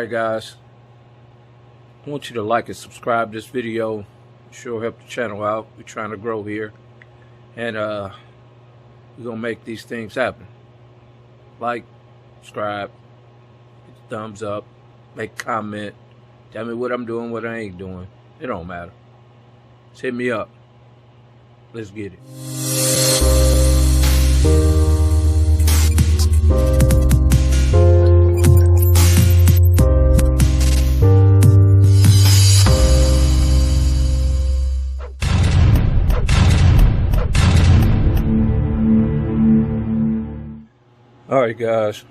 Alright guys, I want you to like and subscribe this video. Sure help the channel out. We're trying to grow here, and we're gonna make these things happen. Like, subscribe, hit the thumbs up, make a comment, tell me what I'm doing, what I ain't doing. It don't matter. Just hit me up. Let's get it. Alright guys,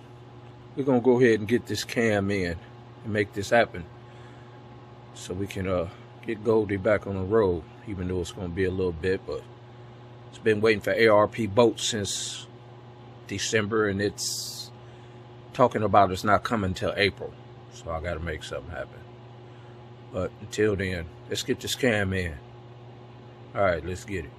we're gonna go ahead and get this cam in and make this happen so we can get Goldie back on the road, even though it's gonna be a little bit, but it's been waiting for ARP boats since December, and it's talking about it's not coming till April, so I gotta make something happen. But until then, let's get this cam in. Alright, let's get it.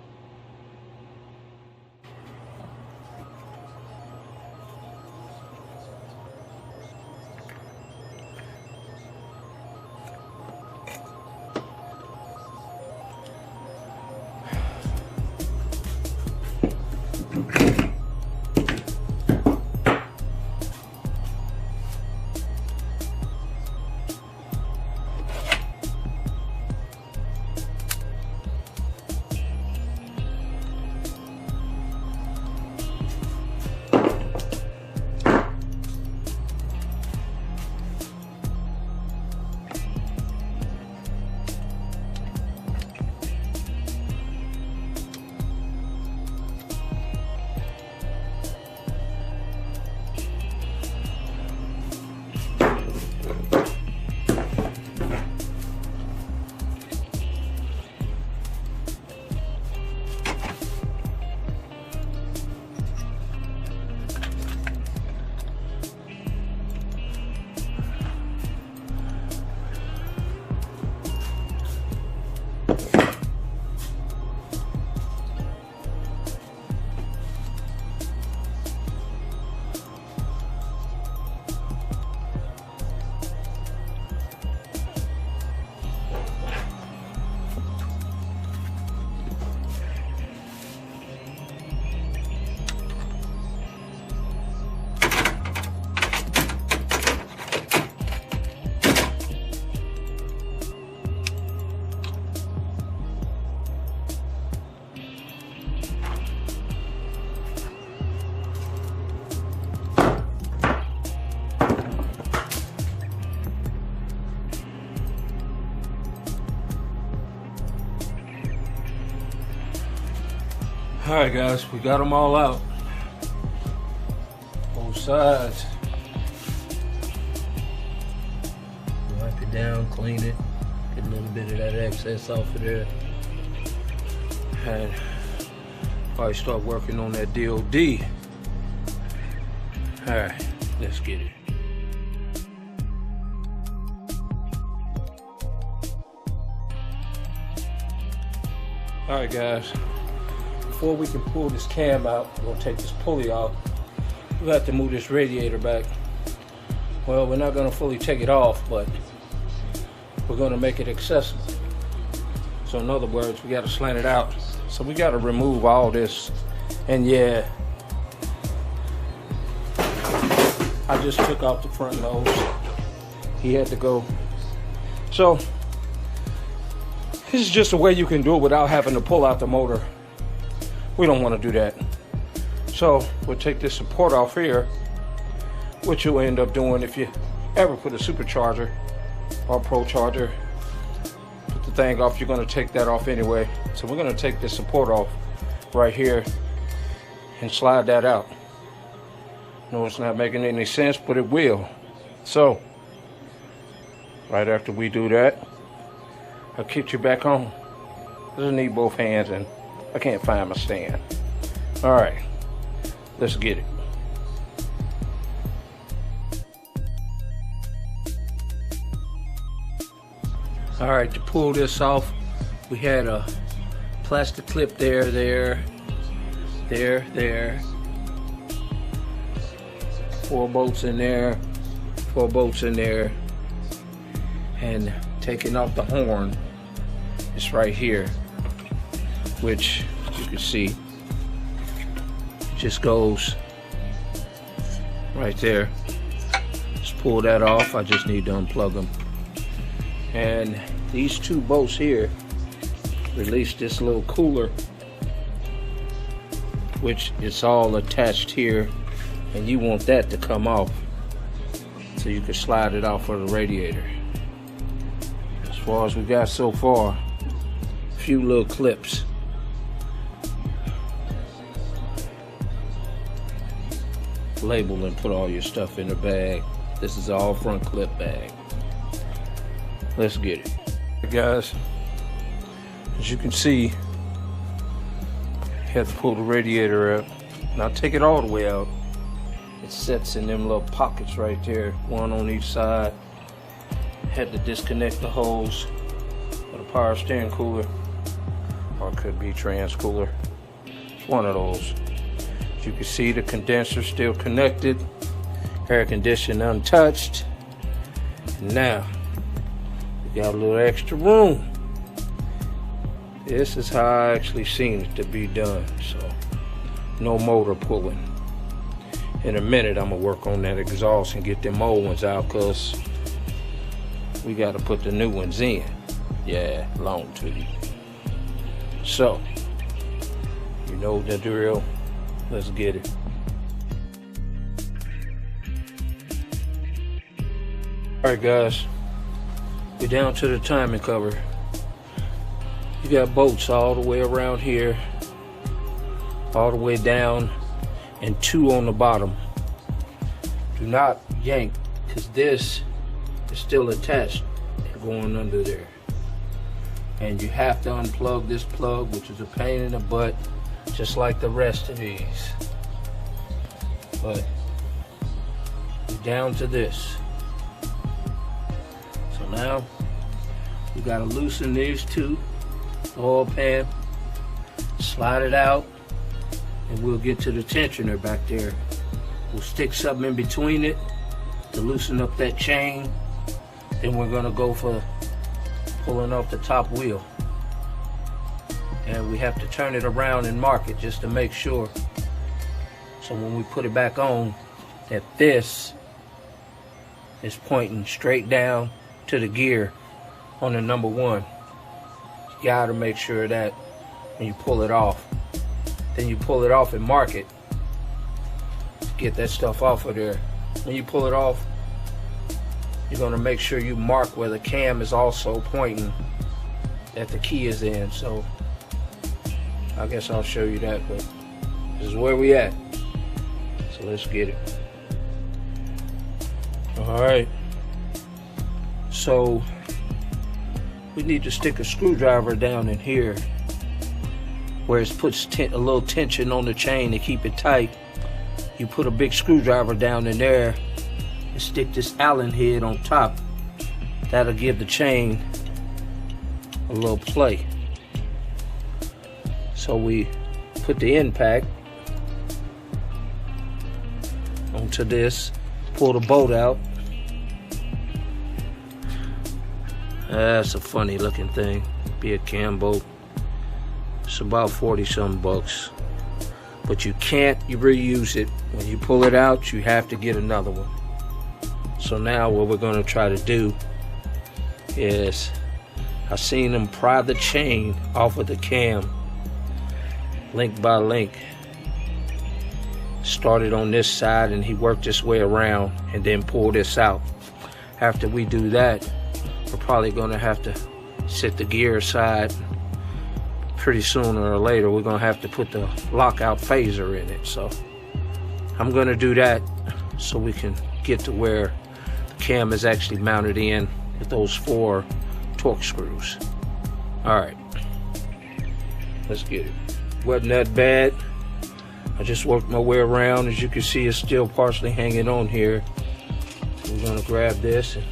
Alright guys, we got them all out. Both sides. Wipe it down, clean it, get a little bit of that excess off of there. And probably start working on that DOD. Alright, let's get it. Alright guys. Before we can pull this cam out, we're gonna take this pulley out. We have to move this radiator back. Well, we're not gonna fully take it off, but we're gonna make it accessible. So in other words, we gotta slant it out. So we gotta remove all this. And yeah, I just took off the front nose. He had to go. So this is just a way you can do it without having to pull out the motor. We don't want to do that. So we'll take this support off here, which you'll end up doing if you ever put a supercharger or pro charger. Put the thing off, you're going to take that off anyway. So we're going to take this support off right here and slide that out. No, it's not making any sense, but it will. So right after we do that, I'll kick you back on. Doesn't need both hands, and I can't find my stand. All right, let's get it. All right, to pull this off, we had a plastic clip there. 4 bolts in there, 4 bolts in there, And taking off the horn is right here, which you can see just goes right there. Just pull that off. I just need to unplug them. And these two bolts here release this little cooler, which is all attached here, and you want that to come off so you can slide it off of the radiator. As far as we got so far, a few little clips. Label and put all your stuff in the bag. This is all front clip bag. Let's get it. Guys, as you can see, you have to pull the radiator out. Now take it all the way out. It sets in them little pockets right there, one on each side. Had to disconnect the hose for the power steering cooler, or it could be trans cooler. It's one of those. As you can see, the condenser still connected, air conditioner untouched. And now we got a little extra room. This is how I actually seen it to be done. So no motor pulling. In a minute, I'm gonna work on that exhaust and get them old ones out, cause we gotta put the new ones in. Yeah, long tooth. So, you know the drill. Let's get it. Alright guys, we're down to the timing cover. You got bolts all the way around here, all the way down, and two on the bottom. Do not yank, because this is still attached and going under there. And you have to unplug this plug, which is a pain in the butt, just like the rest of these. But we're down to this. So now we gotta loosen these two, the oil pan, slide it out, and we'll get to the tensioner back there. We'll stick something in between it to loosen up that chain. Then we're gonna go for pulling off the top wheel. And we have to turn it around and mark it just to make sure. So when we put it back on, that this is pointing straight down to the gear on the number one. You gotta make sure that when you pull it off. Then you pull it off and mark it. Get that stuff off of there. When you pull it off, you're gonna make sure you mark where the cam is also pointing that the key is in. So I guess I'll show you that, but this is where we at. So let's get it. All right. So we need to stick a screwdriver down in here where it puts a little tension on the chain to keep it tight. You put a big screwdriver down in there and stick this Allen head on top. That'll give the chain a little play. So we put the impact onto this, pull the bolt out. That's a funny looking thing, be a cam bolt. It's about 40-something bucks. But you can't reuse it. When you pull it out, you have to get another one. So now what we're gonna try to do is, I seen him pry the chain off of the cam, link by link. Started on this side and he worked his way around and then pulled this out. After we do that, we're probably gonna have to set the gear aside. Pretty sooner or later, we're gonna have to put the lockout phaser in it. So I'm gonna do that so we can get to where the cam is actually mounted in with those 4 torque screws. All right, let's get it. Wasn't that bad. I just worked my way around. As you can see, it's still partially hanging on here. We're gonna grab this and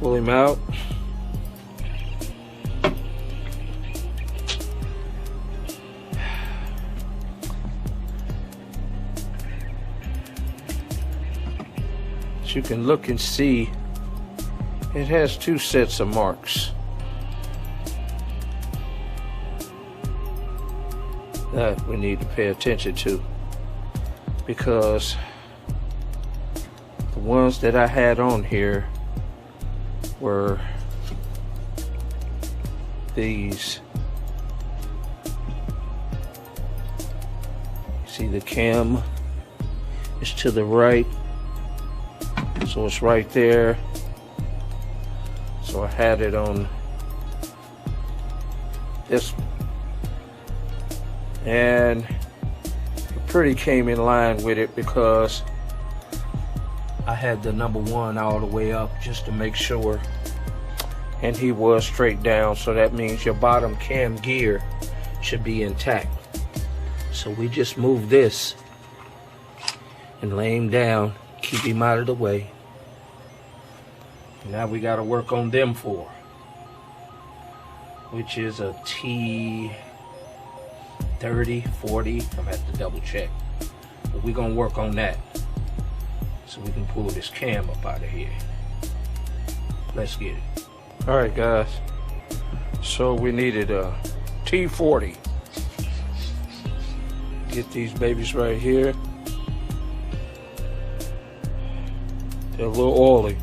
pull him out. You can look and see It has two sets of marks that we need to pay attention to, because the ones that I had on here were these. See, the cam is to the right, so it's right there. So I had it on this, and it pretty came in line with it because I had the number 1 all the way up just to make sure, and he was straight down, so that means your bottom cam gear should be intact. So we just move this and lay him down, keep him out of the way. Now we got to work on them 4, which is a T30, 40. I'm gonna have to double check, but we're gonna work on that so we can pull this cam up out of here. Let's get it. All right, guys. So we needed a T40. Get these babies right here. They're a little oily,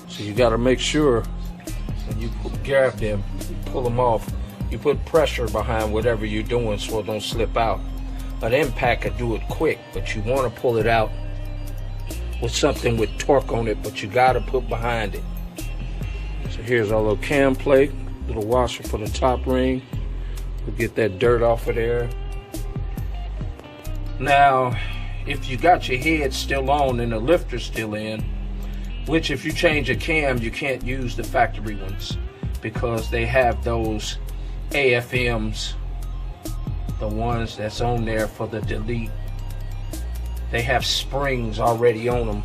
so you got to make sure when you grab them, you pull them off, you put pressure behind whatever you're doing so it don't slip out. An impact could do it quick, but you want to pull it out with something with torque on it, but you got to put behind it. So here's our little cam plate, little washer for the top ring. We'll get that dirt off of there. Now, if you got your head still on and the lifter still in, which if you change a cam, you can't use the factory ones because they have those AFMs, the ones that's on there for the delete. They have springs already on them.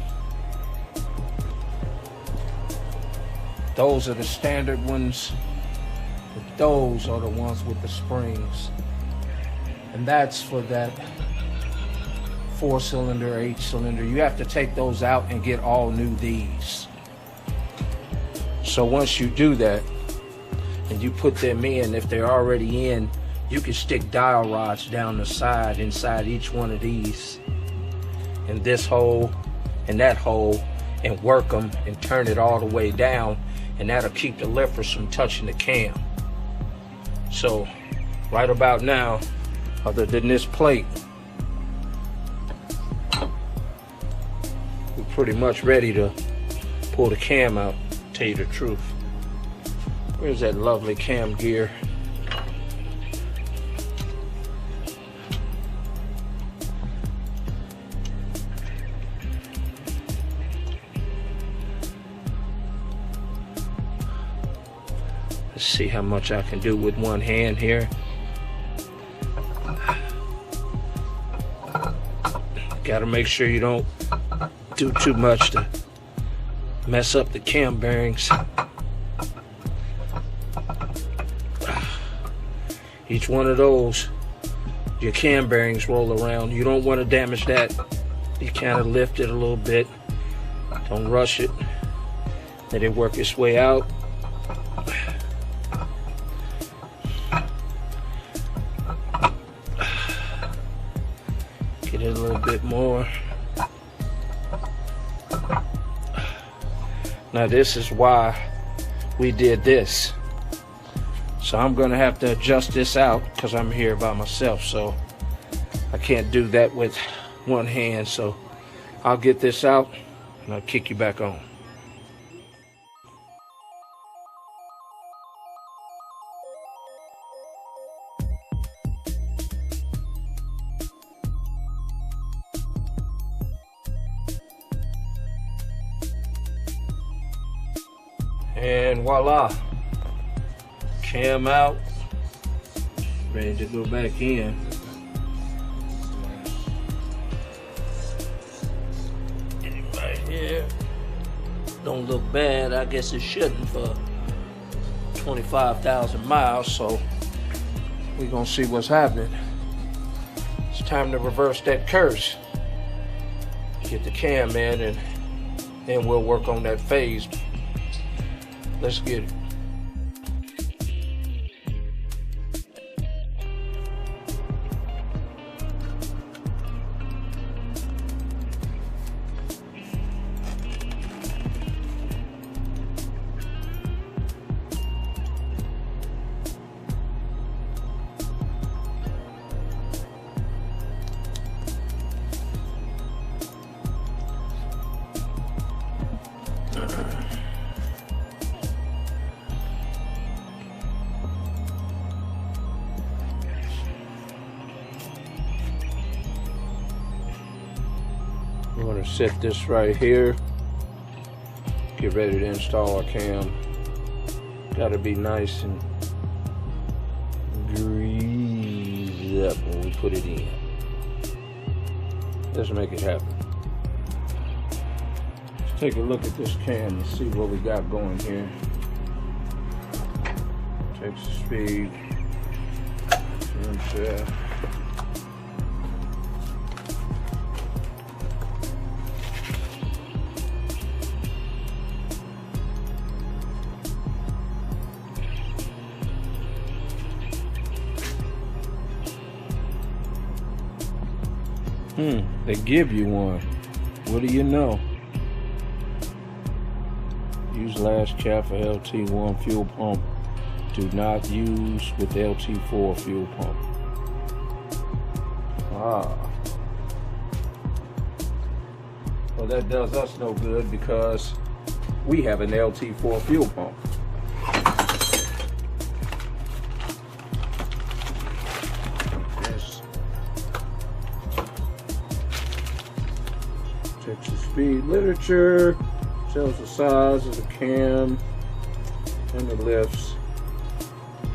Those are the standard ones, but those are the ones with the springs. And that's for that 4-cylinder, 8-cylinder. You have to take those out and get all new these. So once you do that and you put them in, if they're already in, you can stick dowel rods down the side inside each one of these, in this hole and that hole, and work them and turn it all the way down, and that'll keep the lifters from touching the cam. So right about now, other than this plate, we're pretty much ready to pull the cam out, tell you the truth. Where's that lovely cam gear? Let's see how much I can do with one hand here. Gotta make sure you don't do too much to mess up the cam bearings. Each one of those, your cam bearings roll around. You don't want to damage that. You kind of lift it a little bit. Don't rush it. Let it work its way out. Get it a little bit more. Now this is why we did this. So I'm gonna have to adjust this out because I'm here by myself, so I can't do that with one hand. So I'll get this out and I'll kick you back on. And voila, cam out, ready to go back in. Right here, don't look bad. I guess it shouldn't for 25,000 miles, so we're gonna see what's happening. It's time to reverse that curse. Get the cam in, and then we'll work on that phase Let's get it. We're going to set this right here. Get ready to install our cam. Got to be nice and greased up when we put it in. Let's make it happen. Let's take a look at this cam and see what we got going here. Takes the speed. They give you one. What do you know? Use last cap for LT1 fuel pump. Do not use with LT4 fuel pump. Well, that does us no good because we have an LT4 fuel pump. Checks the speed literature, tells the size of the cam and the lifts.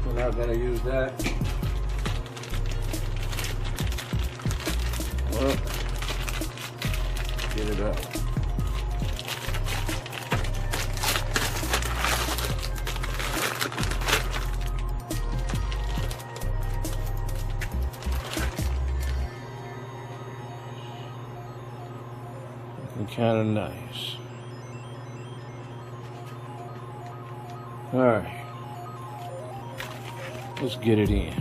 We're not going to use that. Well, get it up. Kind of nice. All right, let's get it in.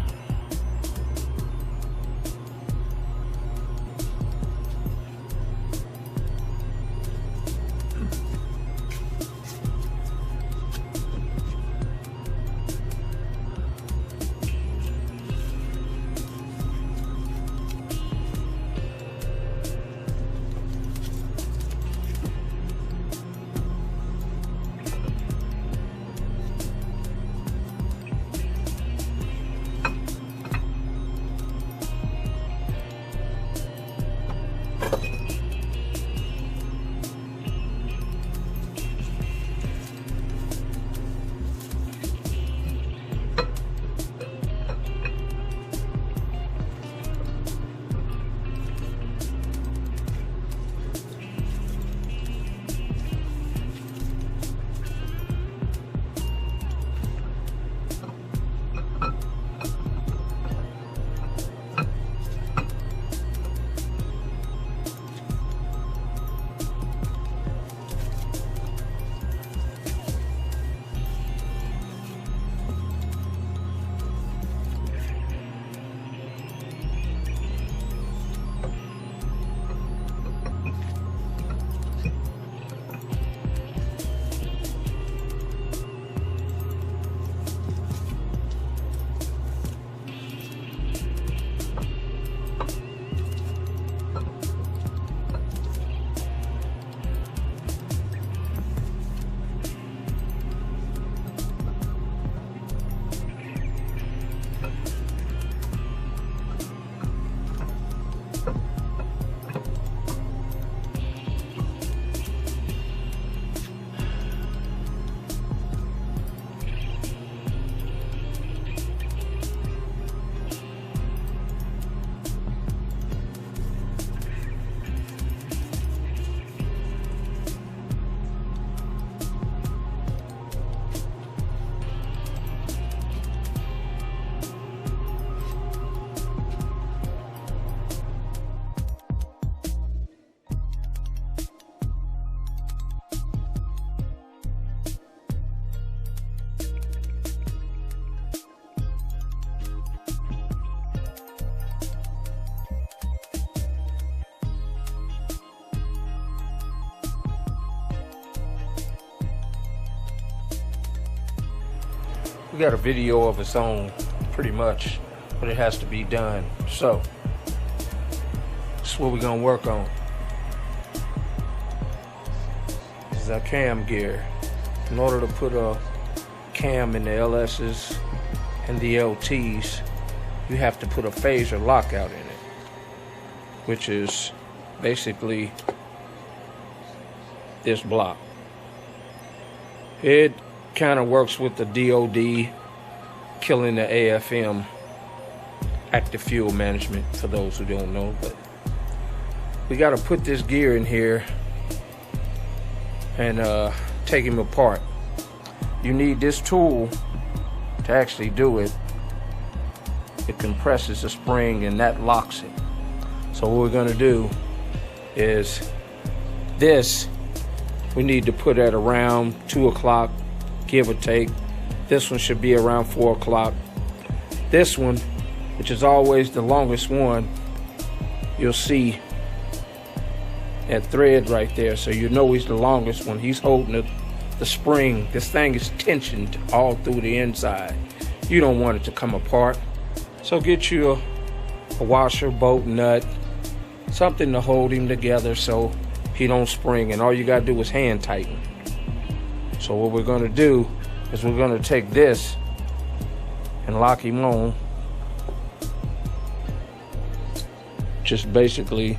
We got a video of its own, pretty much, but it has to be done. So this is what we're gonna work on. This is our cam gear. In order to put a cam in the LS's and the LT's, you have to put a phaser lockout in it, which is basically this block. It kind of works with the DOD, killing the AFM, active fuel management, for those who don't know. But we got to put this gear in here and take him apart. You need this tool to actually do it. It compresses the spring and that locks it. So what we're gonna do is this, we need to put at around 2 o'clock, give or take. This one should be around 4 o'clock. This one, which is always the longest one, you'll see that thread right there, so you know he's the longest one. He's holding the spring. This thing is tensioned all through the inside. You don't want it to come apart. So get you a washer, bolt nut, something to hold him together so he don't spring, and all you gotta do is hand tighten. So what we're gonna do is we're gonna take this and lock him on. Just basically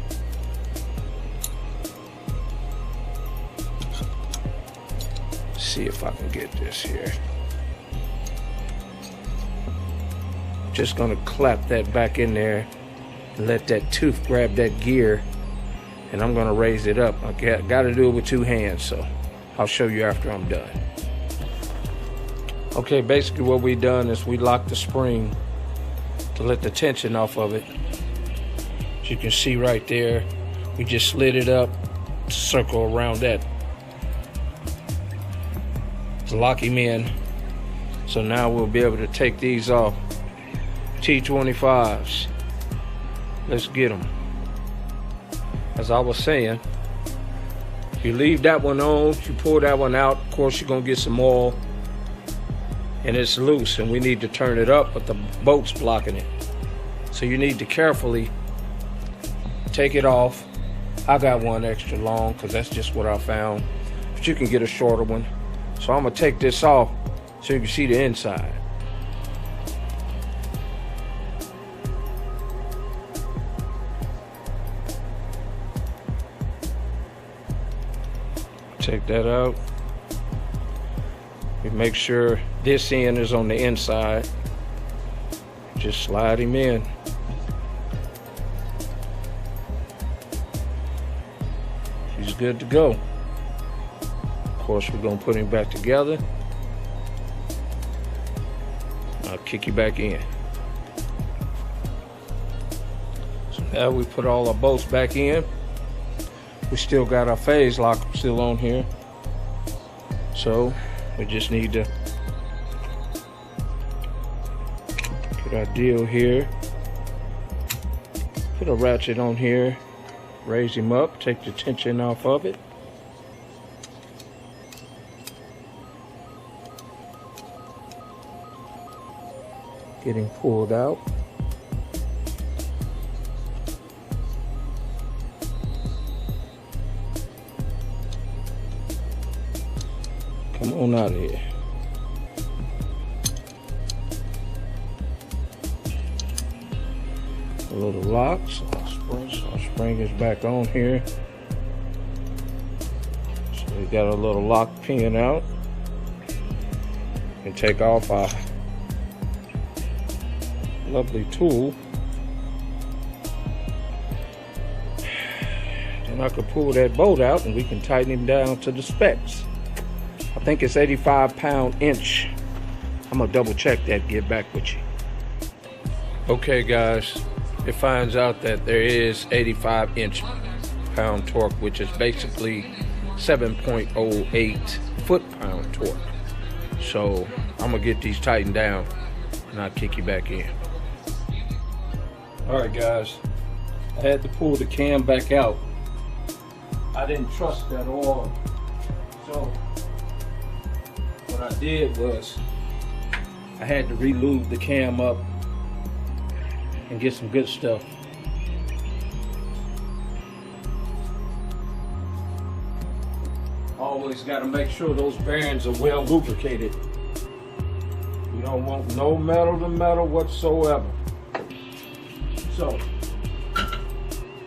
see if I can get this here. Just gonna clap that back in there and let that tooth grab that gear, and I'm gonna raise it up. I gotta do it with 2 hands, so I'll show you after I'm done. Okay, basically what we done is we locked the spring to let the tension off of it. As you can see right there, we just slid it up, circle around that to lock him in. So now we'll be able to take these off. T25s. Let's get them. As I was saying, you leave that one on, you pull that one out, of course you're gonna get some oil, and it's loose, and we need to turn it up, but the boat's blocking it. So you need to carefully take it off. I got one extra long because that's just what I found, but you can get a shorter one. So I'm gonna take this off so you can see the inside. Take that out. We make sure this end is on the inside. Just slide him in. He's good to go. Of course, we're gonna put him back together. I'll kick you back in. So now we put all our bolts back in. We still got our phase lock still on here. So we just need to get our deal here. Put a ratchet on here. Raise him up, take the tension off of it. Get him pulled out. Come on out of here. A little lock, so our spring is back on here. So we got a little lock pin out. And take off our lovely tool. Then I could pull that bolt out and we can tighten him down to the specs. I think it's 85 pound-inch. I'm gonna double check that, get back with you. Okay guys, it finds out that there is 85 inch-pound torque, which is basically 7.08 foot-pound torque. So I'm gonna get these tightened down and I'll kick you back in. All right guys, I had to pull the cam back out. I didn't trust that oil, so what I did was I had to re-lube the cam up and get some good stuff. Always got to make sure those bearings are well lubricated. You don't want no metal to metal whatsoever. So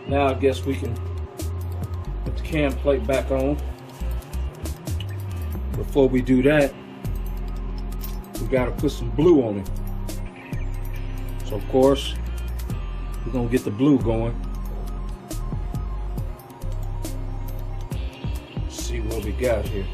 now I guess we can put the cam plate back on. Before we do that, we got to put some blue on it. So of course, we're going to get the blue going. Let's see what we got here.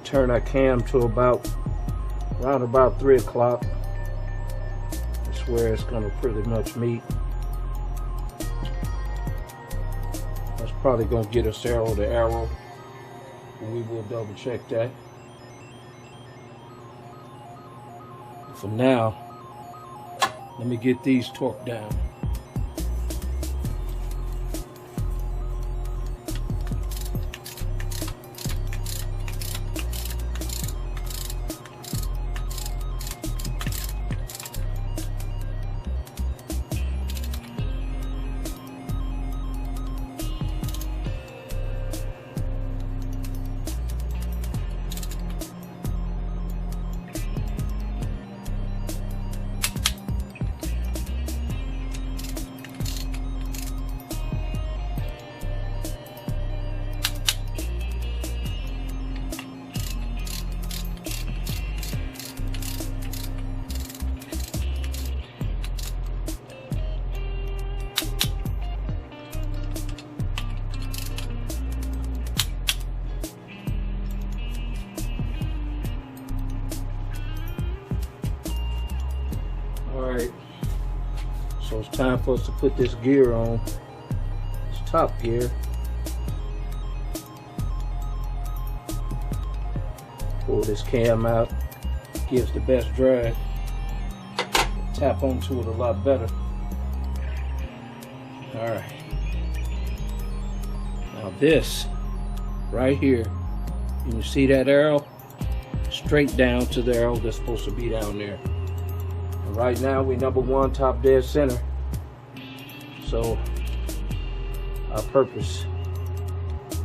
Turn that cam to around about 3 o'clock. That's where it's gonna pretty much meet. That's probably gonna get us arrow to arrow. We will double check that. For now, let me get these torqued down. Alright, so it's time for us to put this gear on. It's top gear. Pull this cam out, gives the best drag. Tap onto it a lot better. Alright. Now this, right here, you see that arrow? Straight down to the arrow that's supposed to be down there. Right now we #1 top dead center. So our purpose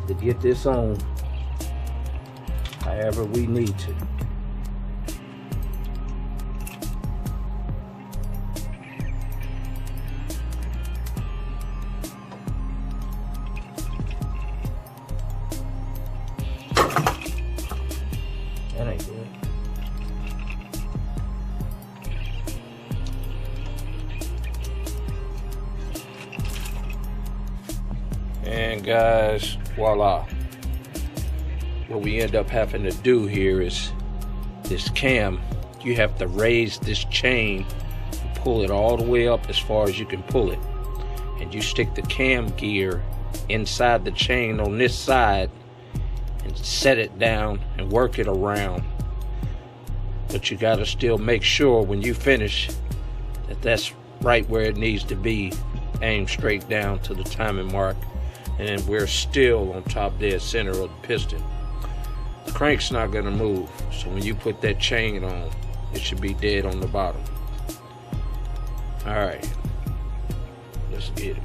to get this on however we need to. That ain't good. And guys, voila. What we end up having to do here is this cam, you have to raise this chain and pull it all the way up as far as you can pull it. And you stick the cam gear inside the chain on this side and set it down and work it around. But you gotta still make sure when you finish that that's right where it needs to be, aimed straight down to the timing mark. And then we're still on top dead center of the piston. The crank's not gonna move, so when you put that chain on, it should be dead on the bottom. All right, let's get it.